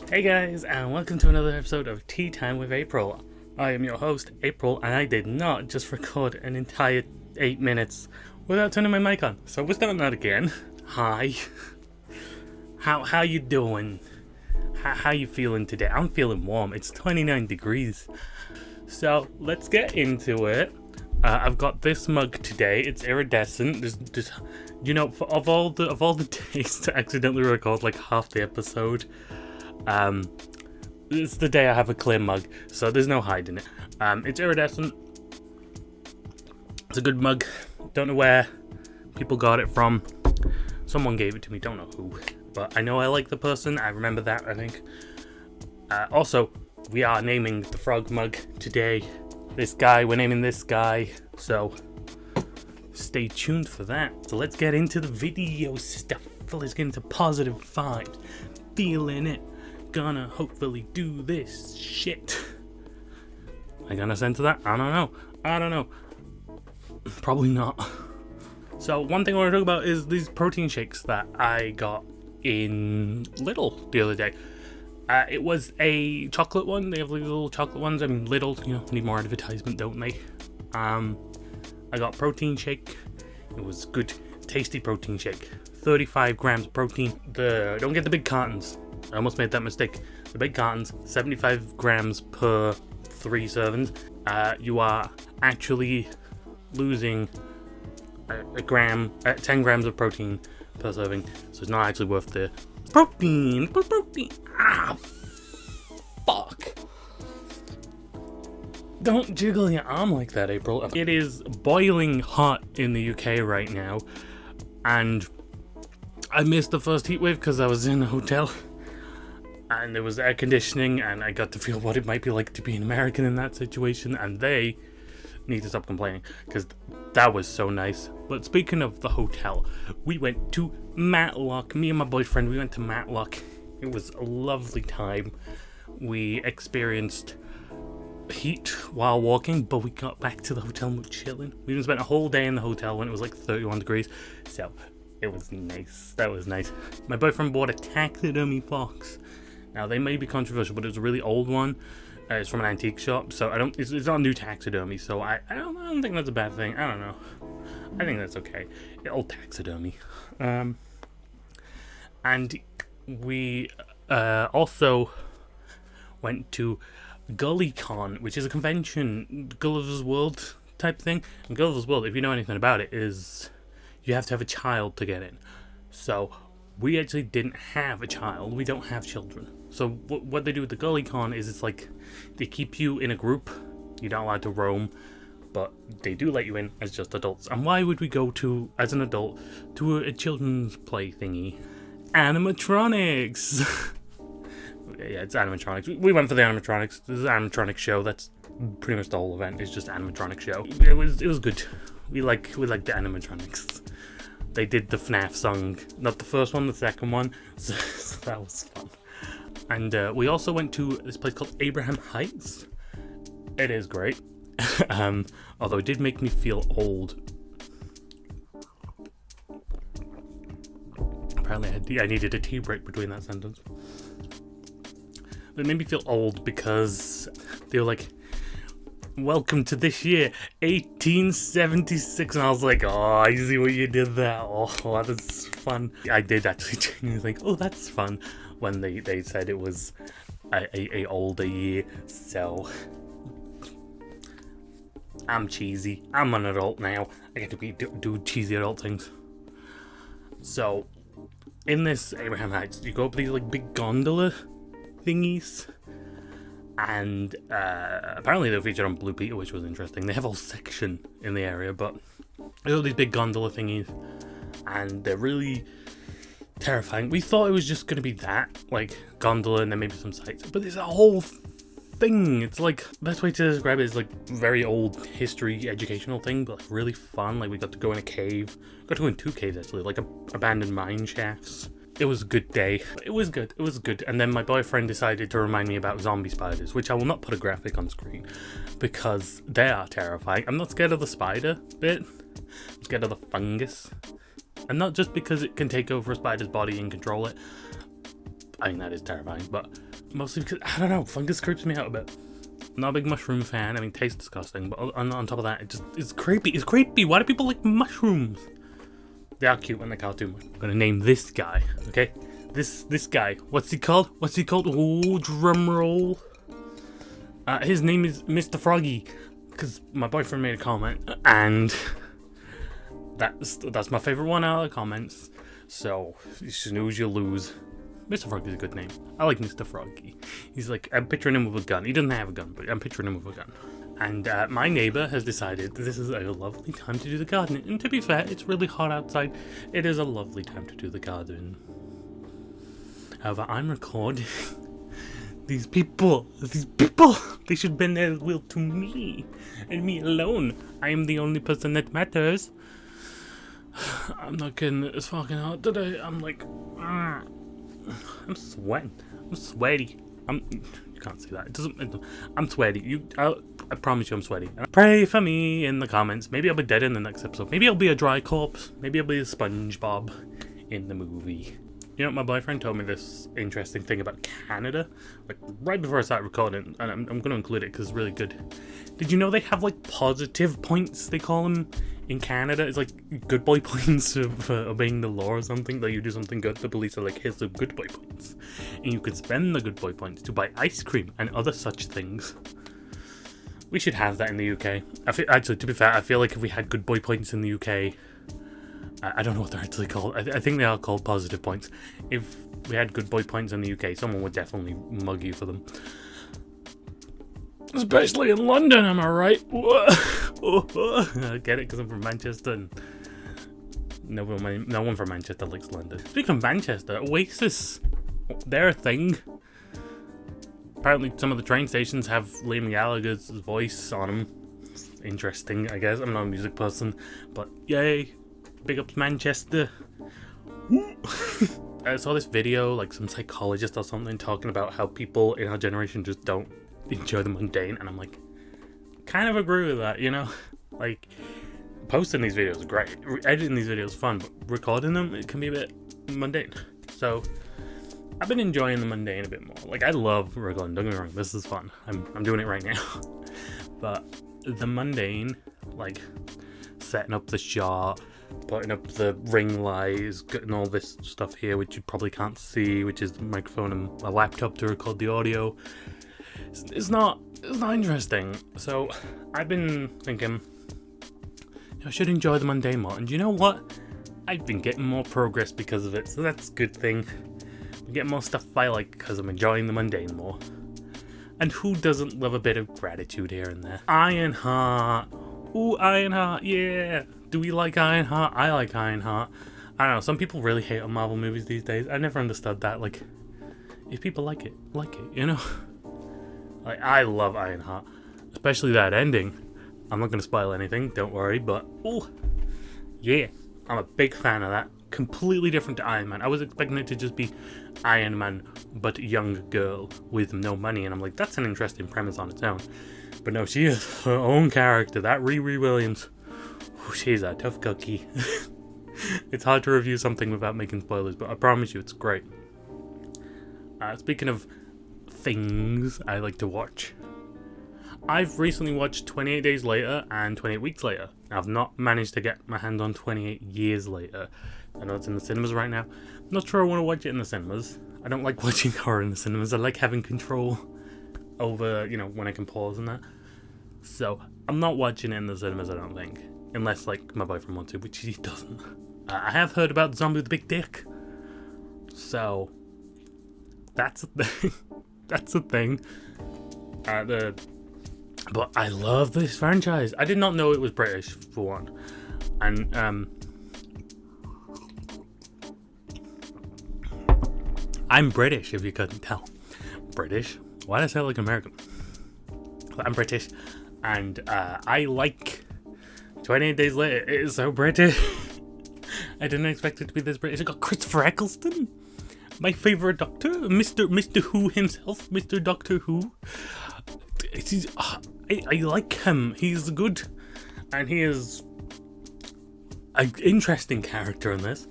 Hey guys, and welcome to another episode of Tea Time with April. I am your host, April, and I did not just record an entire 8 minutes without turning my mic on. So we're starting that again. Hi. How you doing? How you feeling today? I'm feeling warm. It's 29 degrees. So let's get into it. I've got this mug today. It's iridescent. There's you know, of all the days to accidentally record like half the episode, it's the day I have a clear mug, so there's no hiding it. It's iridescent. It's a good mug. Don't know where people got it from. Someone gave it to me, don't know who. But I know I like the person, I remember that, I think. Also, we are naming the frog mug today. We're naming this guy, so stay tuned for that. So let's get into the video stuff. Let's get into positive vibes. Feeling it. Gonna hopefully do this shit. Am I gonna censor that? I don't know. Probably not. So one thing I want to talk about is these protein shakes that I got in Lidl the other day. It was a chocolate one. They have these little chocolate ones. I mean, Lidl, need more advertisement, don't they? I got protein shake. It was good, tasty protein shake. 35 grams of protein. Don't get the big cartons. I almost made that mistake. The big cartons, 75 grams per 3 servings. You are actually losing 10 grams of protein per serving. So it's not actually worth the protein. Fuck. Don't jiggle your arm like that, April. It is boiling hot in the UK right now. And I missed the first heat wave because I was in a hotel. And there was air conditioning, and I got to feel what it might be like to be an American in that situation, and they need to stop complaining, because that was so nice. But speaking of the hotel, we went to Matlock. Me and my boyfriend, we went to Matlock. It was a lovely time. We experienced heat while walking, but we got back to the hotel and we were chilling. We even spent a whole day in the hotel when it was like 31 degrees, so it was nice. That was nice. My boyfriend bought a taxidermy fox. Now, they may be controversial, but it was a really old one. It's from an antique shop, so it's not new taxidermy, so I don't think that's a bad thing. I don't know. I think that's okay. Old taxidermy. And we also went to GullyCon, which is a convention, Gulliver's World type thing. And Gulliver's World, if you know anything about it, is you have to have a child to get in. So we actually didn't have a child. We don't have children. So what they do with the GullyCon is it's like they keep you in a group. You're not allowed to roam, but they do let you in as just adults. And why would we go to, as an adult, to a children's play thingy? Animatronics! Yeah, it's Animatronics. We went for the Animatronics. This is an animatronic show. That's pretty much the whole event. It's just an animatronic show. It was good. We like the animatronics. They did the FNAF song, not the first one, the second one. So that was fun. And we also went to this place called Abraham Heights. It is great. Although it did make me feel old. Apparently I needed a tea break between that sentence. But it made me feel old because they were like, welcome to this year, 1876, and I was like, oh, I see what you did there. Oh, that's fun. I did actually genuinely think, oh, that's fun, when they said it was a older year. So I'm cheesy. I'm an adult now. I get to do cheesy adult things. So in this Abraham Heights, you go up these like big gondola thingies. And apparently they were featured on Blue Peter, which was interesting. They have a whole section in the area, but they have these big gondola thingies, and they're really terrifying. We thought it was just going to be that, like gondola and then maybe some sights, but there's a whole thing. It's like, best way to describe it is like very old history educational thing, but like really fun. Like we got to go in a cave. Got to go in 2 caves actually, like abandoned mine shafts. It was a good day. It was good. And then my boyfriend decided to remind me about zombie spiders, which I will not put a graphic on screen because they are terrifying. I'm not scared of the spider bit. I'm scared of the fungus. And not just because it can take over a spider's body and control it. I think that is terrifying, but mostly because, I don't know, fungus creeps me out a bit. I'm not a big mushroom fan. I mean, tastes disgusting, but on top of that, it's creepy. It's creepy. Why do people like mushrooms? They are cute when they're cartoon. I'm gonna name this guy, okay? This guy. What's he called? Oh, drum roll. His name is Mr. Froggy, because my boyfriend made a comment, and that's my favorite one out of the comments. So, you snooze, you lose. Mr. Froggy's a good name. I like Mr. Froggy. He's like, I'm picturing him with a gun. He doesn't have a gun, but I'm picturing him with a gun. And my neighbor has decided this is a lovely time to do the garden. And to be fair, it's really hot outside. It is a lovely time to do the garden. However, I'm recording. These people, they should bend their will to me. And me alone. I am the only person that matters. I'm not kidding, it's fucking hot today. I'm like, I'm sweating. I'm sweaty. You can't see that. I'm sweaty. I promise you I'm sweaty. Pray for me in the comments. Maybe I'll be dead in the next episode. Maybe I'll be a dry corpse. Maybe I'll be a SpongeBob in the movie. You know, my boyfriend told me this interesting thing about Canada, like right before I started recording, and I'm going to include it because it's really good. Did you know they have like positive points, they call them, in Canada? It's like good boy points for obeying the law or something. Like you do something good, the police are like, here's the good boy points. And you can spend the good boy points to buy ice cream and other such things. We should have that in the UK. Actually, to be fair, I feel like if we had good boy points in the UK, I don't know what they're actually called. I think they are called positive points. If we had good boy points in the UK, someone would definitely mug you for them. Especially in London, am I right? I get it because I'm from Manchester and no one from Manchester likes London. Speaking of Manchester, Oasis, they're a thing. Apparently some of the train stations have Liam Gallagher's voice on them. It's interesting, I guess. I'm not a music person, but yay. Big ups Manchester. I saw this video, like some psychologist or something, talking about how people in our generation just don't enjoy the mundane, and I'm like, kind of agree with that, you know? Like, posting these videos is great, editing these videos is fun, but recording them, it can be a bit mundane. So, I've been enjoying the mundane a bit more. Like, I love recording, don't get me wrong, this is fun. I'm doing it right now. But the mundane, like, setting up the shot, putting up the ring lights, getting all this stuff here, which you probably can't see, which is the microphone and a laptop to record the audio. It's not interesting. So I've been thinking I should enjoy the mundane more, and you know what? I've been getting more progress because of it, so that's a good thing. I get more stuff I like because I'm enjoying the mundane more. And who doesn't love a bit of gratitude here and there? Ironheart. Ooh, Ironheart, yeah. Do we like Ironheart? I like Ironheart. I don't know, some people really hate on Marvel movies these days. I never understood that. Like, if people like it, you know? Like, I love Ironheart. Especially that ending. I'm not going to spoil anything, don't worry, but, ooh, yeah. I'm a big fan of that. Completely different to Iron Man. I was expecting it to just be Iron Man, but young girl with no money, and I'm like, that's an interesting premise on its own. But no, she is her own character. That Riri Williams, she's a tough cookie. It's hard to review something without making spoilers, but I promise you it's great. Speaking of things I like to watch, I've recently watched 28 Days Later and 28 Weeks Later. I've not managed to get my hand on 28 Years Later. I know it's in the cinemas right now. I'm not sure I want to watch it in the cinemas. I don't like watching horror in the cinemas. I like having control over, you know, when I can pause and that. So, I'm not watching it in the cinemas, I don't think. Unless, like, my boyfriend wants to, which he doesn't. I have heard about the zombie with the big dick. So, that's a thing. That's a thing. But I love this franchise. I did not know it was British, for one. And, I'm British, if you couldn't tell. British? Why did I say it like American? I'm British. And, I like 28 Days Later. It is so British. I didn't expect it to be this British. It got Christopher Eccleston. My favourite Doctor. Mr. Who himself. Mr. Doctor Who. I like him. He's good. And he is an interesting character in this.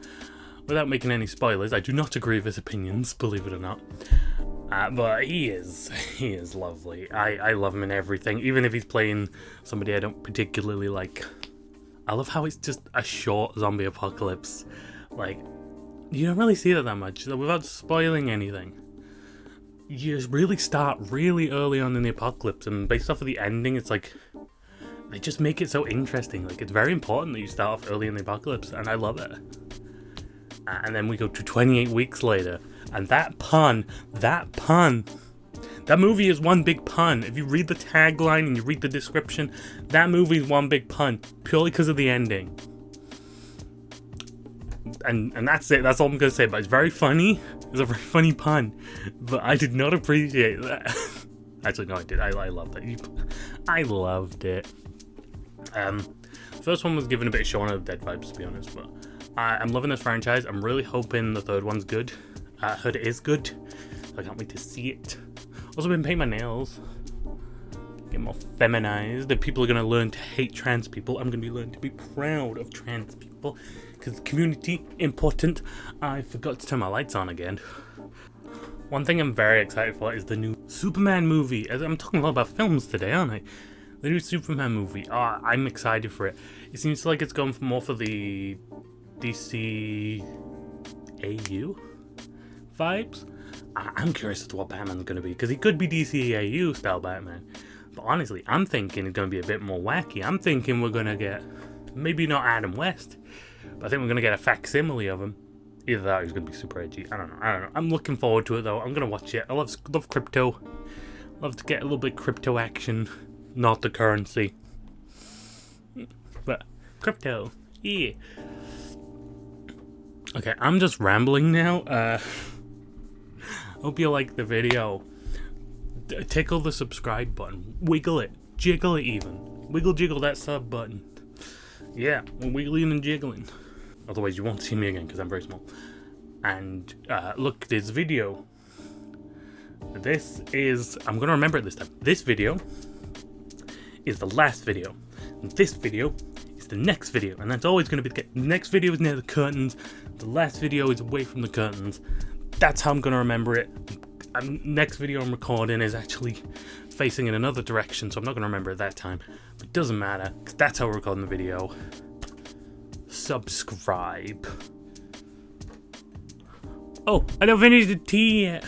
without making any spoilers, I do not agree with his opinions, believe it or not. But he is lovely. I love him in everything, even if he's playing somebody I don't particularly like. I love how it's just a short zombie apocalypse. Like, you don't really see that much, without spoiling anything. You really start really early on in the apocalypse, and based off of the ending, it's like, they just make it so interesting. Like, it's very important that you start off early in the apocalypse, and I love it. And then we go to 28 weeks later, and that movie is one big pun. If you read the tagline and you read the description, that movie is one big pun, purely because of the ending. And that's it, that's all I'm going to say, but it's very funny. It's a very funny pun, but I did not appreciate that. Actually, no, I did. I loved it. I loved it. First one was given a bit of Shaun of the Dead vibes, to be honest, but I'm loving this franchise. I'm really hoping the third one's good. I heard it is good. I can't wait to see it. Also been painting my nails. Get more feminized. If people are going to learn to hate trans people, I'm going to be learning to be proud of trans people. Because community, important. I forgot to turn my lights on again. One thing I'm very excited for is the new Superman movie. I'm talking a lot about films today, aren't I? The new Superman movie. I'm excited for it. It seems like it's going more for the DC AU vibes. I'm curious as to what Batman's going to be, because he could be DCAU style Batman. But honestly, I'm thinking it's going to be a bit more wacky. I'm thinking we're going to get, maybe not Adam West, but I think we're going to get a facsimile of him. Either that or he's going to be super edgy. I don't know. I'm looking forward to it, though. I'm going to watch it. I love crypto. Love to get a little bit of crypto action. Not the currency, but crypto. Yeah. Okay, I'm just rambling now. Hope you like the video. Tickle the subscribe button. Wiggle it. Jiggle it even. Wiggle jiggle that sub button. Yeah, we're wiggling and jiggling. Otherwise you won't see me again because I'm very small. And look, this video. This is, I'm going to remember it this time. This video is the last video. And this video is the next video. And that's always going to be the next video is near the curtains. The last video is away from the curtains. That's how I'm going to remember it. Next video I'm recording is actually facing in another direction, so I'm not going to remember it that time. But it doesn't matter, because that's how we're recording the video. Subscribe. Oh, I don't finish the tea yet.